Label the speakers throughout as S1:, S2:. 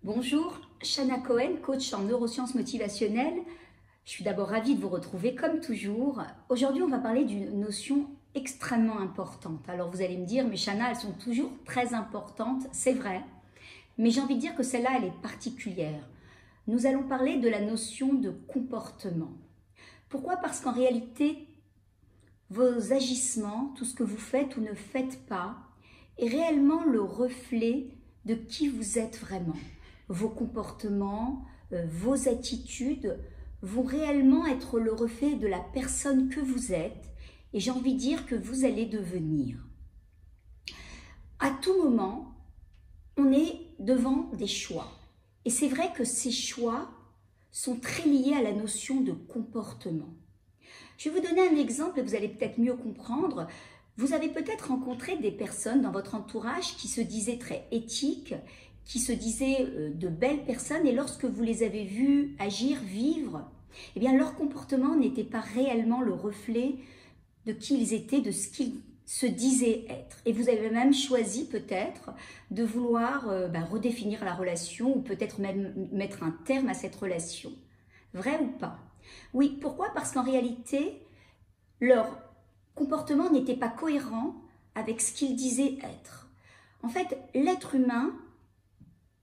S1: Bonjour, Shana Cohen, coach en neurosciences motivationnelles. Je suis d'abord ravie de vous retrouver comme toujours. Aujourd'hui, on va parler d'une notion extrêmement importante. Alors vous allez me dire, mais Shana, elles sont toujours très importantes, c'est vrai. Mais j'ai envie de dire que celle-là, elle est particulière. Nous allons parler de la notion de comportement. Pourquoi? Parce qu'en réalité, vos agissements, tout ce que vous faites ou ne faites pas, est réellement le reflet de qui vous êtes vraiment. Vos comportements, vos attitudes vont réellement être le reflet de la personne que vous êtes et j'ai envie de dire que vous allez devenir. À tout moment, on est devant des choix. Et c'est vrai que ces choix sont très liés à la notion de comportement. Je vais vous donner un exemple et vous allez peut-être mieux comprendre. Vous avez peut-être rencontré des personnes dans votre entourage qui se disaient très éthiques, qui se disaient de belles personnes, et lorsque vous les avez vues agir, vivre, eh bien leur comportement n'était pas réellement le reflet de qui ils étaient, de ce qu'ils se disaient être. Et vous avez même choisi peut-être de vouloir redéfinir la relation ou peut-être même mettre un terme à cette relation. Vrai ou pas? Oui, pourquoi? Parce qu'en réalité, leur comportement n'était pas cohérent avec ce qu'ils disaient être. En fait, l'être humain,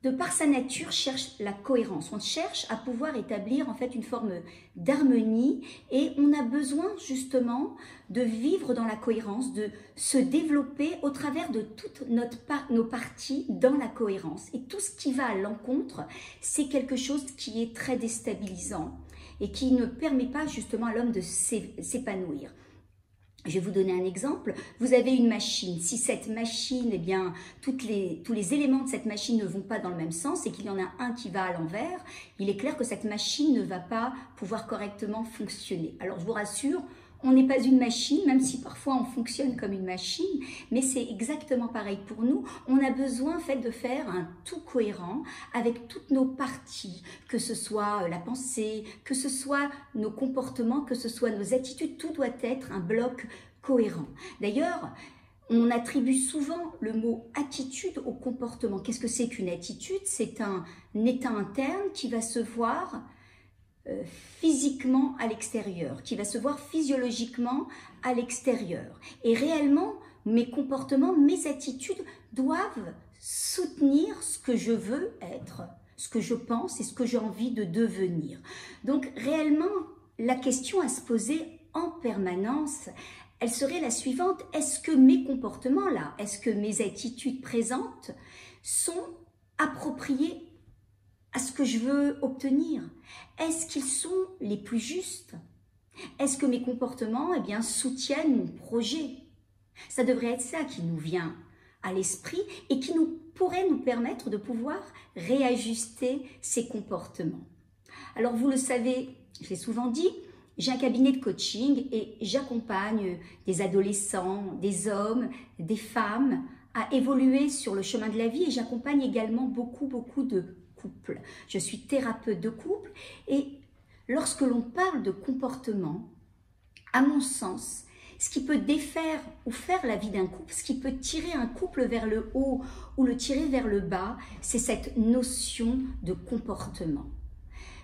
S1: de par sa nature, cherche la cohérence. On cherche à pouvoir établir en fait une forme d'harmonie et on a besoin justement de vivre dans la cohérence, de se développer au travers de toutes nos parties dans la cohérence. Et tout ce qui va à l'encontre, c'est quelque chose qui est très déstabilisant et qui ne permet pas justement à l'homme de s'épanouir. Je vais vous donner un exemple. Vous avez une machine. Si cette machine, eh bien, tous les éléments de cette machine ne vont pas dans le même sens et qu'il y en a un qui va à l'envers, il est clair que cette machine ne va pas pouvoir correctement fonctionner. Alors, je vous rassure, on n'est pas une machine, même si parfois on fonctionne comme une machine, mais c'est exactement pareil pour nous. On a besoin en fait de faire un tout cohérent avec toutes nos parties, que ce soit la pensée, que ce soit nos comportements, que ce soit nos attitudes, tout doit être un bloc cohérent. D'ailleurs, on attribue souvent le mot attitude au comportement. Qu'est-ce que c'est qu'une attitude? C'est un état interne qui va se voir physiquement à l'extérieur, qui va se voir physiologiquement à l'extérieur. Et réellement, mes comportements, mes attitudes doivent soutenir ce que je veux être, ce que je pense et ce que j'ai envie de devenir. Donc réellement, la question à se poser en permanence, elle serait la suivante: est-ce que mes comportements là, est-ce que mes attitudes présentes sont appropriées à ce que je veux obtenir? Est-ce qu'ils sont les plus justes? Est-ce que mes comportements soutiennent mon projet? Ça devrait être ça qui nous vient à l'esprit et qui pourrait nous permettre de pouvoir réajuster ces comportements. Alors vous le savez, je l'ai souvent dit, j'ai un cabinet de coaching et j'accompagne des adolescents, des hommes, des femmes à évoluer sur le chemin de la vie et j'accompagne également beaucoup de couple. Je suis thérapeute de couple et lorsque l'on parle de comportement, à mon sens, ce qui peut défaire ou faire la vie d'un couple, ce qui peut tirer un couple vers le haut ou le tirer vers le bas, c'est cette notion de comportement.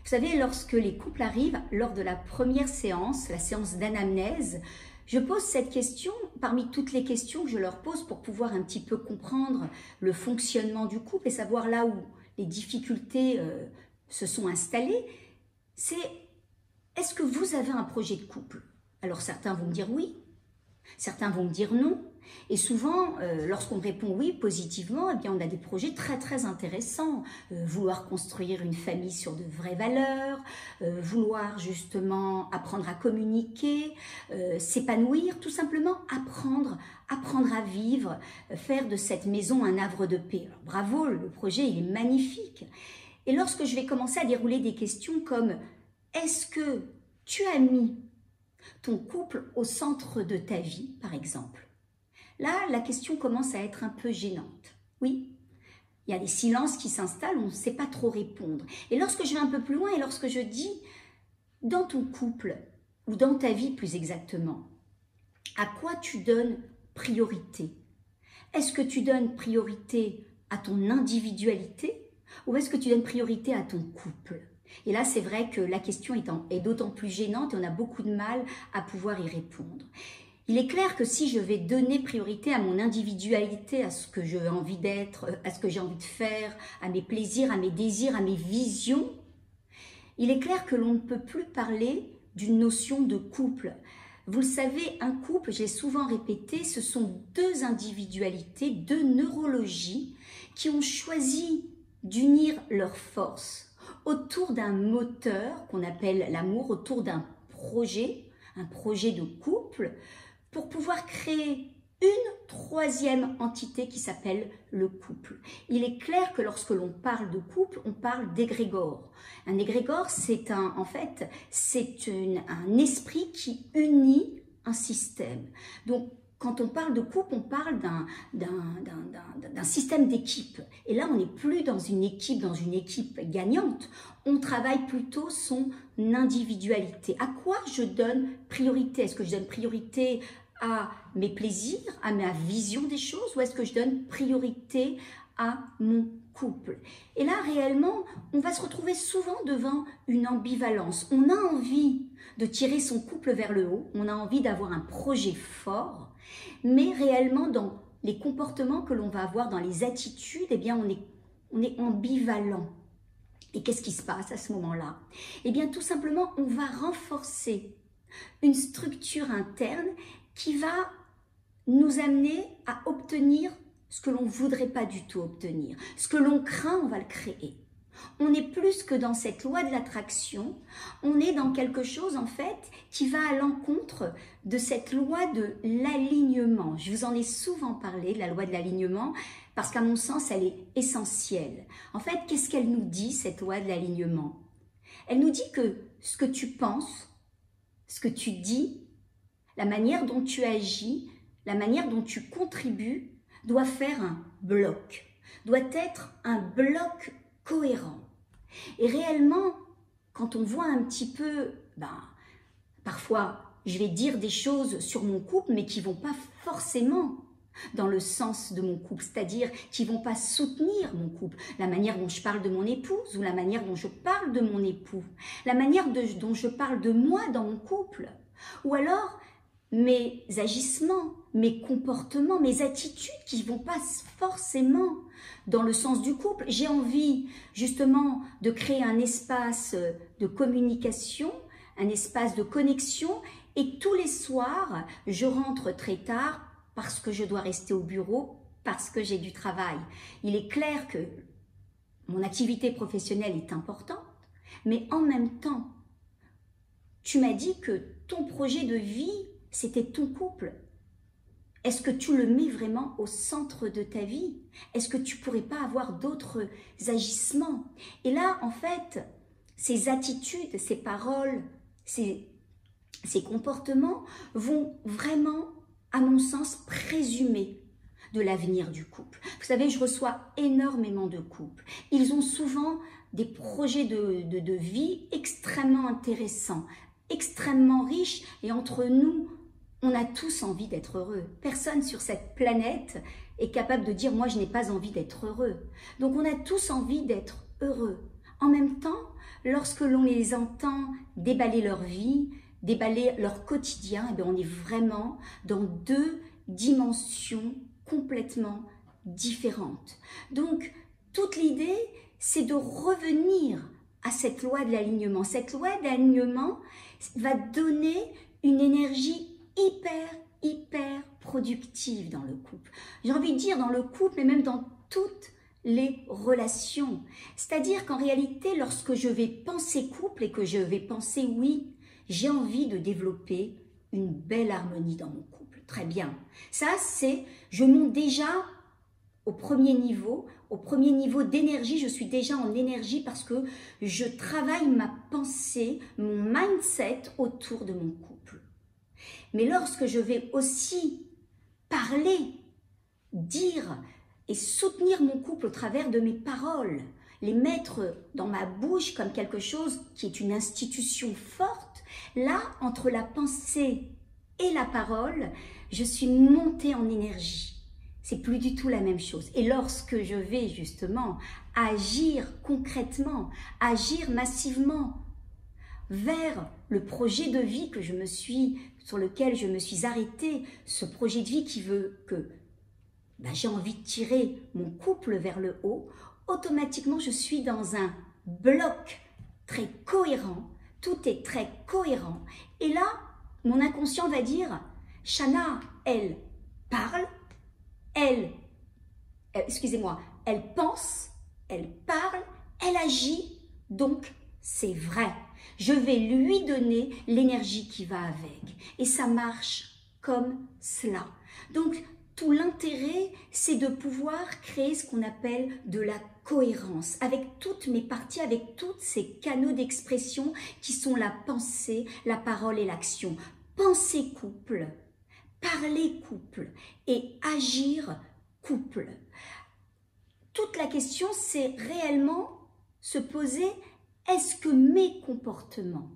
S1: Vous savez, lorsque les couples arrivent, lors de la première séance, la séance d'anamnèse, je pose cette question parmi toutes les questions que je leur pose pour pouvoir un petit peu comprendre le fonctionnement du couple et savoir là où les difficultés se sont installées, c'est: est-ce que vous avez un projet de couple? Alors certains vont me dire oui, certains vont me dire non. Et souvent, lorsqu'on répond oui positivement, eh bien, on a des projets très intéressants. Vouloir construire une famille sur de vraies valeurs, vouloir justement apprendre à communiquer, s'épanouir, tout simplement apprendre à vivre, faire de cette maison un havre de paix. Alors, bravo, le projet il est magnifique. Et lorsque je vais commencer à dérouler des questions comme: est-ce que tu as mis ton couple au centre de ta vie, par exemple? Là, la question commence à être un peu gênante. Oui, il y a des silences qui s'installent, on ne sait pas trop répondre. Et lorsque je vais un peu plus loin et lorsque je dis: dans ton couple, ou dans ta vie plus exactement, à quoi tu donnes priorité? Est-ce que tu donnes priorité à ton individualité ou est-ce que tu donnes priorité à ton couple? Et là, c'est vrai que la question est d'autant plus gênante et on a beaucoup de mal à pouvoir y répondre. Il est clair que si je vais donner priorité à mon individualité, à ce que j'ai envie d'être, à ce que j'ai envie de faire, à mes plaisirs, à mes désirs, à mes visions, il est clair que l'on ne peut plus parler d'une notion de couple. Vous le savez, un couple, j'ai souvent répété, ce sont deux individualités, deux neurologies qui ont choisi d'unir leurs forces autour d'un moteur qu'on appelle l'amour, autour d'un projet, un projet de couple, pour pouvoir créer une troisième entité qui s'appelle le couple. Il est clair que lorsque l'on parle de couple, on parle d'égrégore. Un égrégore, c'est un esprit qui unit un système. Donc, quand on parle de couple, on parle d'un système d'équipe. Et là, on n'est plus dans une équipe gagnante. On travaille plutôt son individualité. À quoi je donne priorité? Est-ce que je donne priorité à mes plaisirs, à ma vision des choses, ou est-ce que je donne priorité à mon couple? Et là, réellement, on va se retrouver souvent devant une ambivalence. On a envie de tirer son couple vers le haut, on a envie d'avoir un projet fort, mais réellement, dans les comportements que l'on va avoir, dans les attitudes, eh bien, on est ambivalent. Et qu'est-ce qui se passe à ce moment-là? Eh bien, tout simplement, on va renforcer une structure interne qui va nous amener à obtenir ce que l'on ne voudrait pas du tout obtenir. Ce que l'on craint, on va le créer. On est plus que dans cette loi de l'attraction, on est dans quelque chose en fait qui va à l'encontre de cette loi de l'alignement. Je vous en ai souvent parlé, la loi de l'alignement, parce qu'à mon sens, elle est essentielle. En fait, qu'est-ce qu'elle nous dit, cette loi de l'alignement? Elle nous dit que ce que tu penses, ce que tu dis, la manière dont tu agis, la manière dont tu contribues doit faire un bloc, doit être un bloc cohérent. Et réellement, quand on voit un petit peu, parfois, je vais dire des choses sur mon couple, mais qui ne vont pas forcément dans le sens de mon couple, c'est-à-dire qui ne vont pas soutenir mon couple, la manière dont je parle de mon épouse ou la manière dont je parle de mon époux, la manière dont je parle de moi dans mon couple, ou alors mes agissements, mes comportements, mes attitudes qui ne vont pas forcément dans le sens du couple. J'ai envie justement de créer un espace de communication, un espace de connexion et tous les soirs, je rentre très tard parce que je dois rester au bureau, parce que j'ai du travail. Il est clair que mon activité professionnelle est importante, mais en même temps, tu m'as dit que ton projet de vie, c'était ton couple. Est-ce que tu le mets vraiment au centre de ta vie? Est-ce que tu ne pourrais pas avoir d'autres agissements? Et là, en fait, ces attitudes, ces paroles, ces comportements vont vraiment, à mon sens, présumer de l'avenir du couple. Vous savez, je reçois énormément de couples. Ils ont souvent des projets de vie extrêmement intéressants, extrêmement riches, et entre nous, on a tous envie d'être heureux. Personne sur cette planète est capable de dire « moi, je n'ai pas envie d'être heureux ». Donc, on a tous envie d'être heureux. En même temps, lorsque l'on les entend déballer leur vie, déballer leur quotidien, eh bien, on est vraiment dans deux dimensions complètement différentes. Donc, toute l'idée, c'est de revenir à cette loi de l'alignement. Cette loi de l'alignement va donner une énergie hyper productive dans le couple. J'ai envie de dire dans le couple, mais même dans toutes les relations. C'est-à-dire qu'en réalité, lorsque je vais penser couple et que je vais penser oui, j'ai envie de développer une belle harmonie dans mon couple. Très bien. Ça, c'est, je monte déjà au premier niveau d'énergie, je suis déjà en énergie parce que je travaille ma pensée, mon mindset autour de mon couple. Mais lorsque je vais aussi parler, dire et soutenir mon couple au travers de mes paroles, les mettre dans ma bouche comme quelque chose qui est une institution forte, là, entre la pensée et la parole, je suis montée en énergie. c'est plus du tout la même chose. Et lorsque je vais justement agir concrètement, agir massivement vers le projet de vie sur lequel je me suis arrêtée, ce projet de vie qui veut que j'ai envie de tirer mon couple vers le haut, automatiquement je suis dans un bloc très cohérent, tout est très cohérent. Et là, mon inconscient va dire, Chana, elle parle, elle pense, elle parle, elle agit, donc c'est vrai. Je vais lui donner l'énergie qui va avec. Et ça marche comme cela. Donc, tout l'intérêt, c'est de pouvoir créer ce qu'on appelle de la cohérence avec toutes mes parties, avec tous ces canaux d'expression qui sont la pensée, la parole et l'action. Penser couple, parler couple et agir couple. Toute la question, c'est réellement se poser, est-ce que mes comportements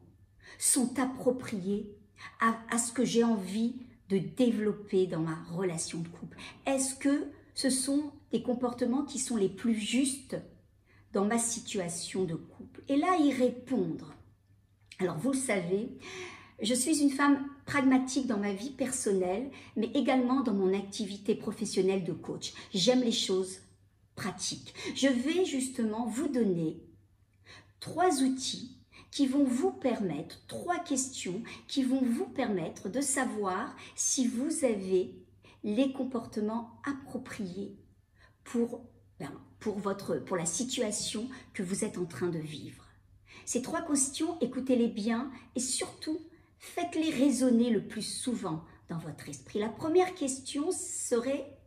S1: sont appropriés à ce que j'ai envie de développer dans ma relation de couple? Est-ce que ce sont des comportements qui sont les plus justes dans ma situation de couple? Et là, y répondre. Alors, vous le savez, je suis une femme pragmatique dans ma vie personnelle, mais également dans mon activité professionnelle de coach. J'aime les choses pratiques. Je vais justement vous donner 3 outils qui vont vous permettre, 3 questions qui vont vous permettre de savoir si vous avez les comportements appropriés pour la situation que vous êtes en train de vivre. Ces 3 questions, écoutez-les bien et surtout, faites-les résonner le plus souvent dans votre esprit. La première question serait,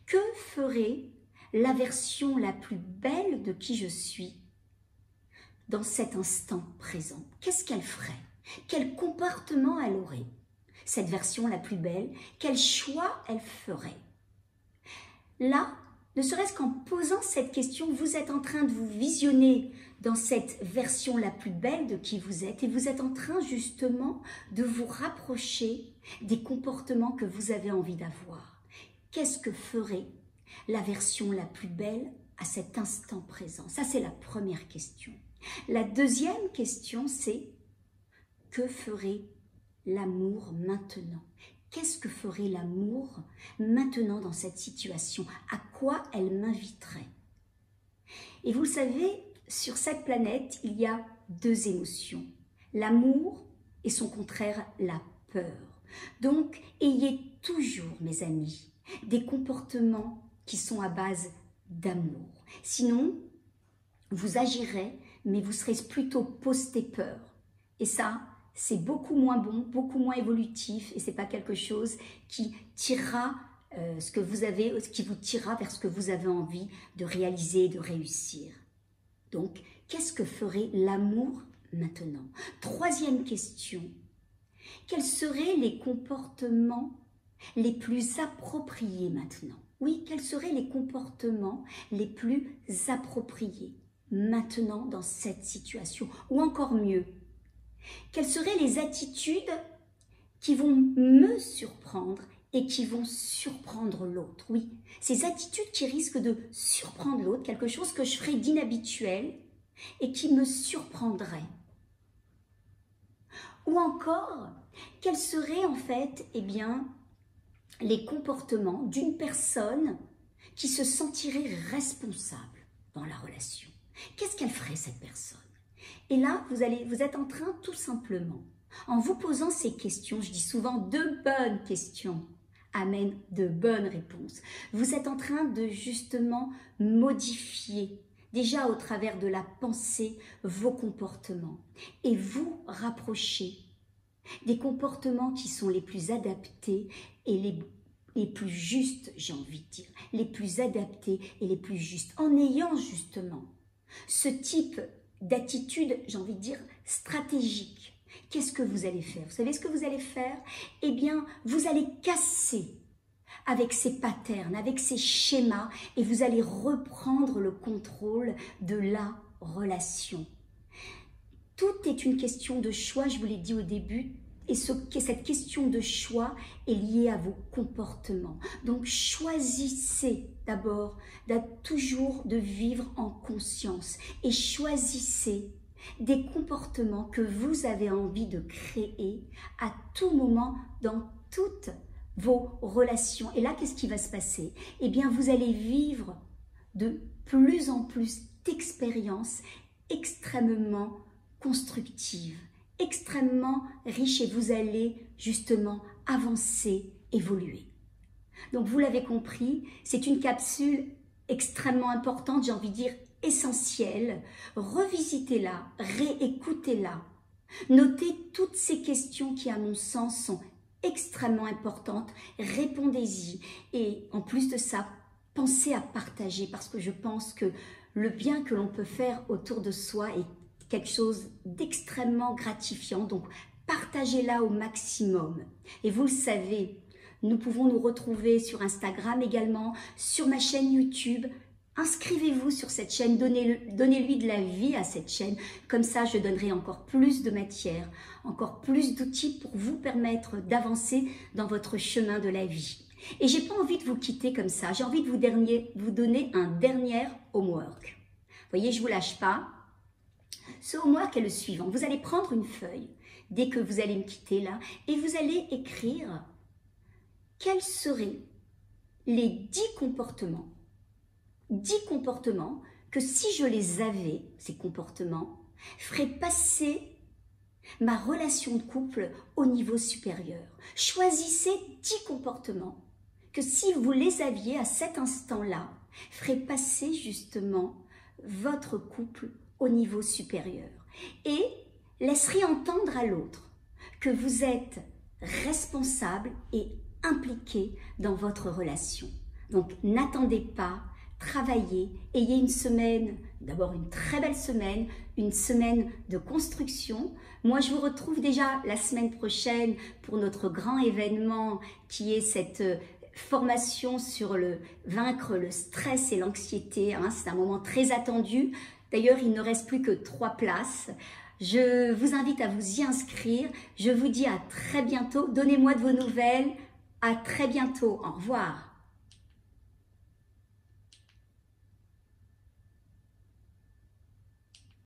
S1: que ferait la version la plus belle de qui je suis dans cet instant présent? Qu'est-ce qu'elle ferait? Quel comportement elle aurait? Cette version la plus belle, quel choix elle ferait? Là, ne serait-ce qu'en posant cette question, vous êtes en train de vous visionner dans cette version la plus belle de qui vous êtes et vous êtes en train justement de vous rapprocher des comportements que vous avez envie d'avoir. Qu'est-ce que ferait la version la plus belle à cet instant présent? Ça, c'est la première question. La deuxième question, c'est que ferait l'amour maintenant? Qu'est-ce que ferait l'amour maintenant dans cette situation? À quoi elle m'inviterait? Et vous le savez, sur cette planète, il y a 2 émotions. L'amour et son contraire, la peur. Donc, ayez toujours, mes amis, des comportements qui sont à base d'amour. Sinon, vous agirez, mais vous serez plutôt posté peur. Et ça, c'est beaucoup moins bon, beaucoup moins évolutif et c'est pas quelque chose qui tirera qui vous tirera vers ce que vous avez envie de réaliser et de réussir. Donc, qu'est-ce que ferait l'amour maintenant? 3e question, quels seraient les comportements les plus appropriés maintenant? Oui, quels seraient les comportements les plus appropriés maintenant dans cette situation? Ou encore mieux, quelles seraient les attitudes qui vont me surprendre et qui vont surprendre l'autre? Oui, ces attitudes qui risquent de surprendre l'autre, quelque chose que je ferais d'inhabituel et qui me surprendrait. Ou encore, quels seraient en fait, les comportements d'une personne qui se sentirait responsable dans la relation? Qu'est-ce qu'elle ferait cette personne? Et là, vous êtes en train tout simplement, en vous posant ces questions, je dis souvent 2 bonnes questions amènent de bonnes réponses. Vous êtes en train de justement modifier, déjà au travers de la pensée, vos comportements et vous rapprocher des comportements qui sont les plus adaptés et les plus justes, j'ai envie de dire, les plus adaptés et les plus justes, en ayant justement ce type d'attitude, j'ai envie de dire, stratégique. Qu'est-ce que vous allez faire? Vous savez ce que vous allez faire? Eh bien, vous allez casser avec ces patterns, avec ces schémas, et vous allez reprendre le contrôle de la relation. Tout est une question de choix, je vous l'ai dit au début, Et cette question de choix est liée à vos comportements. Donc choisissez d'abord toujours de vivre en conscience et choisissez des comportements que vous avez envie de créer à tout moment dans toutes vos relations. Et là, qu'est-ce qui va se passer? Eh bien, vous allez vivre de plus en plus d'expériences extrêmement constructives, extrêmement riches, et vous allez justement avancer, évoluer. Donc vous l'avez compris, c'est une capsule extrêmement importante, j'ai envie de dire essentielle. Revisitez-la, réécoutez-la. Notez toutes ces questions qui, à mon sens, sont extrêmement importantes. Répondez-y. Et en plus de ça, pensez à partager, parce que je pense que le bien que l'on peut faire autour de soi est quelque chose d'extrêmement gratifiant. Donc, partagez-la au maximum. Et vous le savez, nous pouvons nous retrouver sur Instagram également, sur ma chaîne YouTube. Inscrivez-vous sur cette chaîne, donnez-lui de la vie à cette chaîne. Comme ça, je donnerai encore plus de matière, encore plus d'outils pour vous permettre d'avancer dans votre chemin de la vie. Et j'ai pas envie de vous quitter comme ça. J'ai envie de vous donner un dernier homework. Vous voyez, je vous lâche pas. Ce homework est le suivant. Vous allez prendre une feuille dès que vous allez me quitter là et vous allez écrire quels seraient les 10 comportements que si je les avais, ces comportements, feraient passer ma relation de couple au niveau supérieur. Choisissez 10 comportements que si vous les aviez à cet instant-là, feraient passer justement votre couple au niveau supérieur et laisseraient entendre à l'autre que vous êtes responsable et impliqué dans votre relation. Donc n'attendez pas, travaillez, ayez une semaine, d'abord une très belle semaine, une semaine de construction. Moi, je vous retrouve déjà la semaine prochaine pour notre grand événement qui est cette formation sur vaincre le stress et l'anxiété. Hein. C'est un moment très attendu. D'ailleurs, il ne reste plus que 3 places. Je vous invite à vous y inscrire. Je vous dis à très bientôt. Donnez-moi de vos nouvelles. À très bientôt. Au revoir.